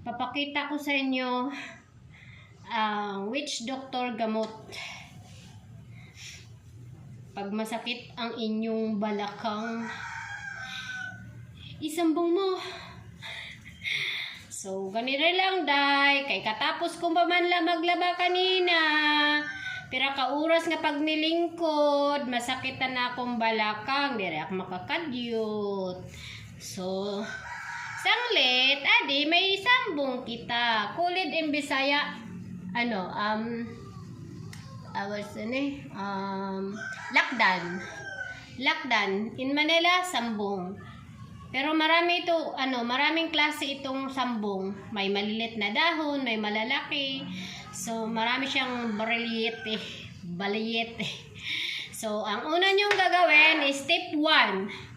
Papakita ko sa inyo ang witch doctor gamot. Pag masakit ang inyong balakang, isambong mo. So, ganito lang, day. Kay katapos kong pamanla maglaba kanina. Pero kauras nga pag nilingkod, masakitan na akong balakang. Dire ako makakadyot. So, sanglit, adi, may sambong kita. Kulid in Bisaya, lakdan. Lakdan. In Manila, sambong. Pero marami ito, maraming klase itong sambong. May malilit na dahon, may malalaki. So, marami siyang balayete. So, ang una nyong gagawin is step 1.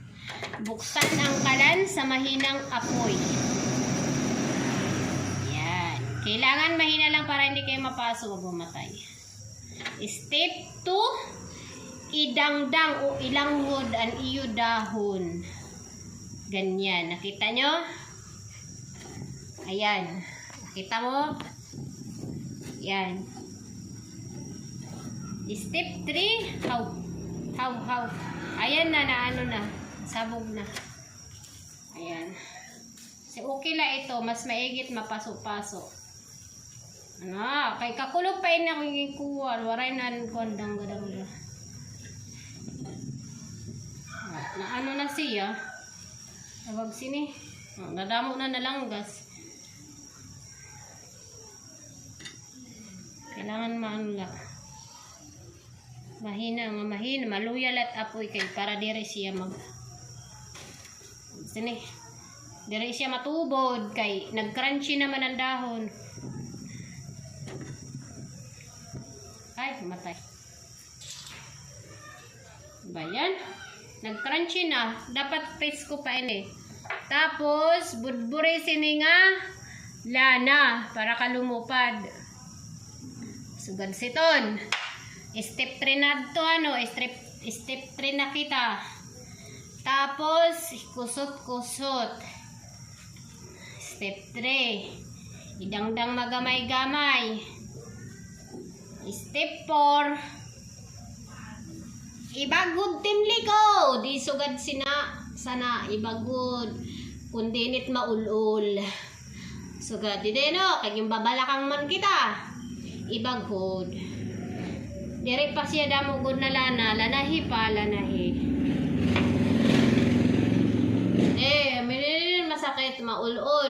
Buksan ang kalan sa mahinang apoy. Yan. Kailangan mahina lang para hindi kayo mapaso o bumatay. Step 2, idangdang o ilanghod ang iyo dahon. Ganyan. Nakita nyo? Ayan. Nakita mo? Yan. Step 3, how. Ayan na, sabog na. Ayan. So, okay lang ito. Mas maigit mapaso-paso. Kay kakulog pa yun ako yung kuwan. Waray na kondang gada-gada. Na siya. Tawag sini. Nadamo na nalanggas. Kailangan lang. Mahina, maluyal at apoy kay para dire siya sini. Dire siya matubod kay nag-crunchy naman ang dahon. Ay, matay. Bayan. Nag-crunchy na. Dapat paste ko pa ini. Tapos, budburi sini nga lana para kalumupad. Sugad siton. Step 3 na to, step 3 na kita. Tapos, kusot-kusot. Step 3. Idangdang magamay-gamay. Step 4. Ibagod timliko. Di sugad sana ibagod. Kundinit maulul. Sugad di no. Kag yung babalakang man kita. Ibagod. Dire pa siya damugod na lanahi pa. Masakit maulul.